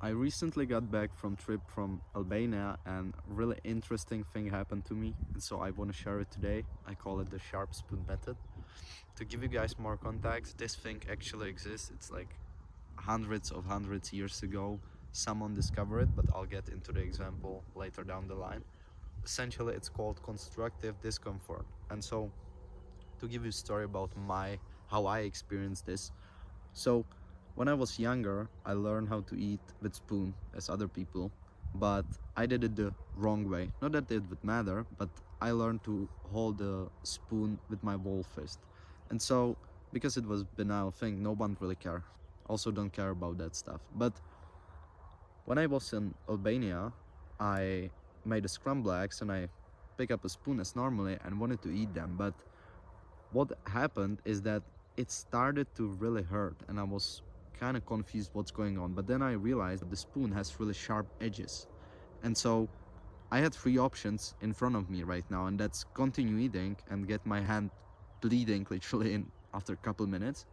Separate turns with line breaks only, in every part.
I recently got back from trip from Albania and really interesting thing happened to me, and so I want to share it today. I call it the sharp spoon method. To give you guys more context, this thing actually exists. It's like hundreds years ago someone discovered it, but I'll get into the example later down the line. Essentially it's called constructive discomfort. And so to give you a story about my how I experienced this. So when I was younger, I learned how to eat with spoon as other people, but I did it the wrong way. Not that it would matter, but I learned to hold the spoon with my whole fist. And so because it was banal thing, no one really care. Also don't care about that stuff. But when I was in Albania, I made a scrambled eggs and I pick up a spoon as normally and wanted to eat them. But what happened is that it started to really hurt and I was kind of confused what's going on. But then I realized that the spoon has really sharp edges. And so I had three options in front of me right now, and that's continue eating and get my hand bleeding literally in after a couple minutes,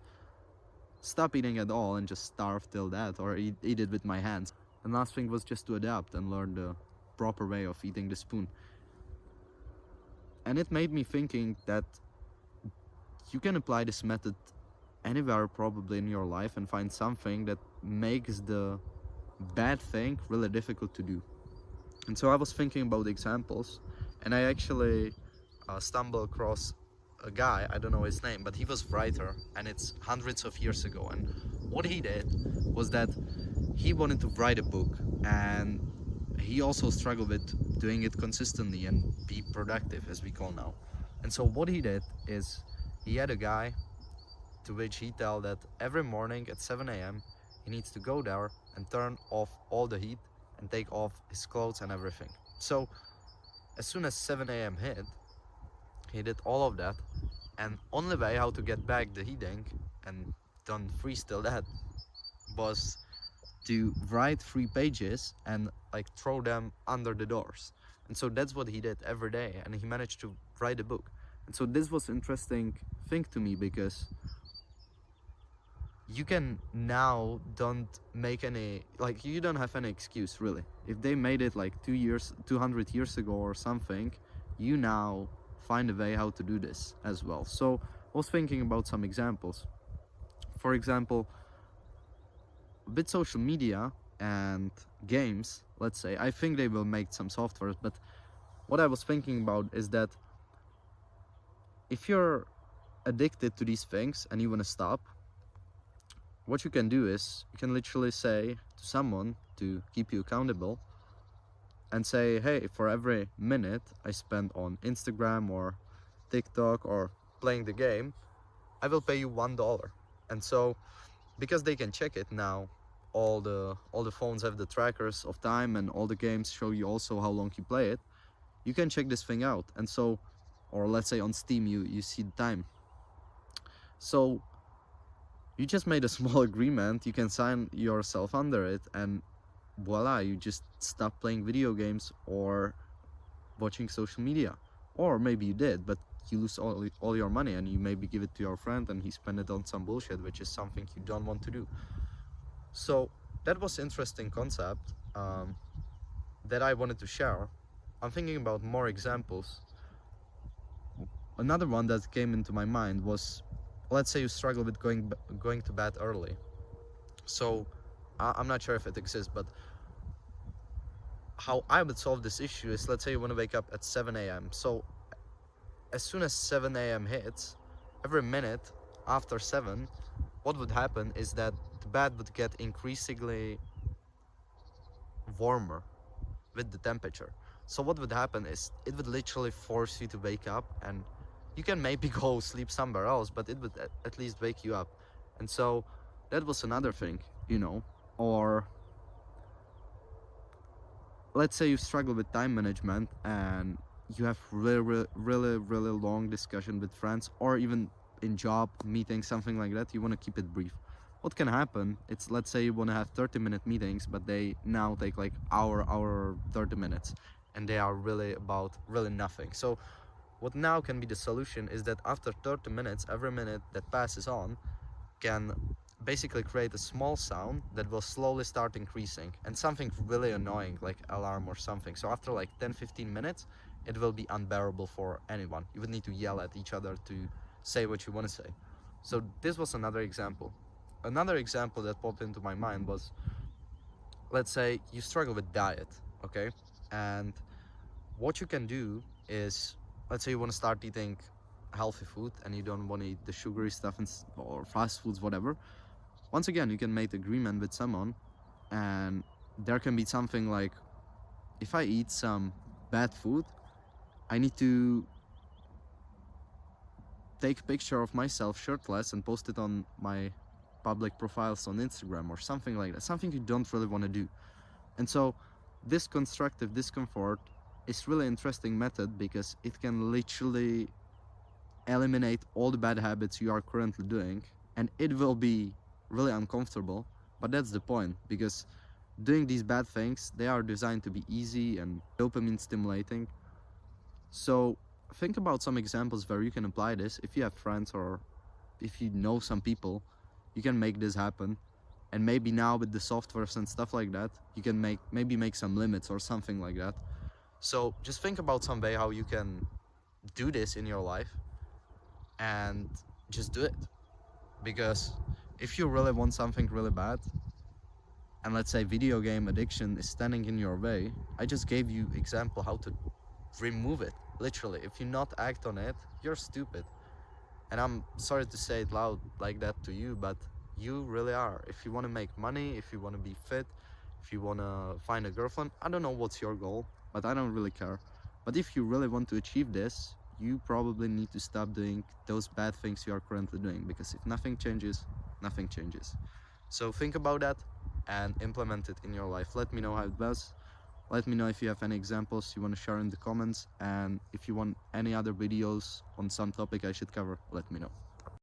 stop eating at all and just starve till that, or eat it with my hands. And last thing was just to adapt and learn the proper way of eating the spoon. And it made me thinking that you can apply this method anywhere probably in your life and find something that makes the bad thing really difficult to do. And so I was thinking about examples, and I actually stumbled across a guy, I don't know his name, but he was writer, and it's hundreds of years ago. And what he did was that he wanted to write a book, and he also struggled with doing it consistently and be productive, as we call now. And so what he did is he had a guy to which he tell that every morning at 7 a.m. he needs to go there and turn off all the heat and take off his clothes and everything. So as soon as 7 a.m. hit, he did all of that, and only way how to get back the heating and don't freeze till that was to write 3 pages and like throw them under the doors. And so that's what he did every day, and he managed to write a book. And so this was interesting thing to me because you can now don't make any, like, you don't have any excuse really. If they made it like 200 years ago or something, you now find a way how to do this as well. So I was thinking about some examples. For example, with social media and games, let's say, I think they will make some softwares, but what I was thinking about is that if you're addicted to these things and you want to stop, what you can do is you can literally say to someone to keep you accountable and say, hey, for every minute I spend on Instagram or TikTok or playing the game, I will pay you $1. And so because they can check it now, all the phones have the trackers of time, and all the games show you also how long you play it. You can check this thing out. And so, or let's say on Steam you see the time. So you just made a small agreement, you can sign yourself under it, and voila, you just stop playing video games or watching social media. Or maybe you did, but you lose all your money, and you maybe give it to your friend and he spend it on some bullshit, which is something you don't want to do. So that was interesting concept that I wanted to share. I'm thinking about more examples. Another one that came into my mind was, let's say you struggle with going to bed early. So I'm not sure if it exists, but how I would solve this issue is, let's say you want to wake up at 7 a.m. So as soon as 7 a.m. hits, every minute after 7, what would happen is that the bed would get increasingly warmer with the temperature. So what would happen is it would literally force you to wake up, and you can maybe go sleep somewhere else, but it would at least wake you up. And so that was another thing, you know. Or let's say you struggle with time management and you have really long discussion with friends, or even in job meeting, something like that. You want to keep it brief. What can happen, it's, let's say you want to have 30-minute meetings, but they now take like hour 30 minutes, and they are really about really nothing. So what now can be the solution is that after 30 minutes, every minute that passes on can basically create a small sound that will slowly start increasing, and something really annoying like alarm or something. So after like 10-15 minutes, it will be unbearable for anyone. You would need to yell at each other to say what you want to say. So this was another example. Another example that popped into my mind was, let's say you struggle with diet, okay? And what you can do is, let's say you want to start eating healthy food and you don't want to eat the sugary stuff or fast foods, whatever. Once again, you can make agreement with someone, and there can be something like, if I eat some bad food, I need to take a picture of myself shirtless and post it on my public profiles on Instagram or something like that, something you don't really want to do. And so this constructive discomfort is really interesting method, because it can literally eliminate all the bad habits you are currently doing, and it will be really uncomfortable, but that's the point, because doing these bad things, they are designed to be easy and dopamine stimulating. So think about some examples where you can apply this. If you have friends or if you know some people, you can make this happen. And maybe now with the softwares and stuff like that, you can maybe make some limits or something like that. So just think about some way how you can do this in your life, and just do it. Because if you really want something really bad, and let's say video game addiction is standing in your way, I just gave you example how to remove it. Literally, if you not act on it, you're stupid. And I'm sorry to say it loud like that to you, but you really are. If you want to make money, if you want to be fit, if you want to find a girlfriend, I don't know what's your goal, but I don't really care. But if you really want to achieve this, you probably need to stop doing those bad things you are currently doing, because if nothing changes, nothing changes. So think about that and implement it in your life. Let me know how it was. Let me know if you have any examples you want to share in the comments, and if you want any other videos on some topic I should cover, let me know.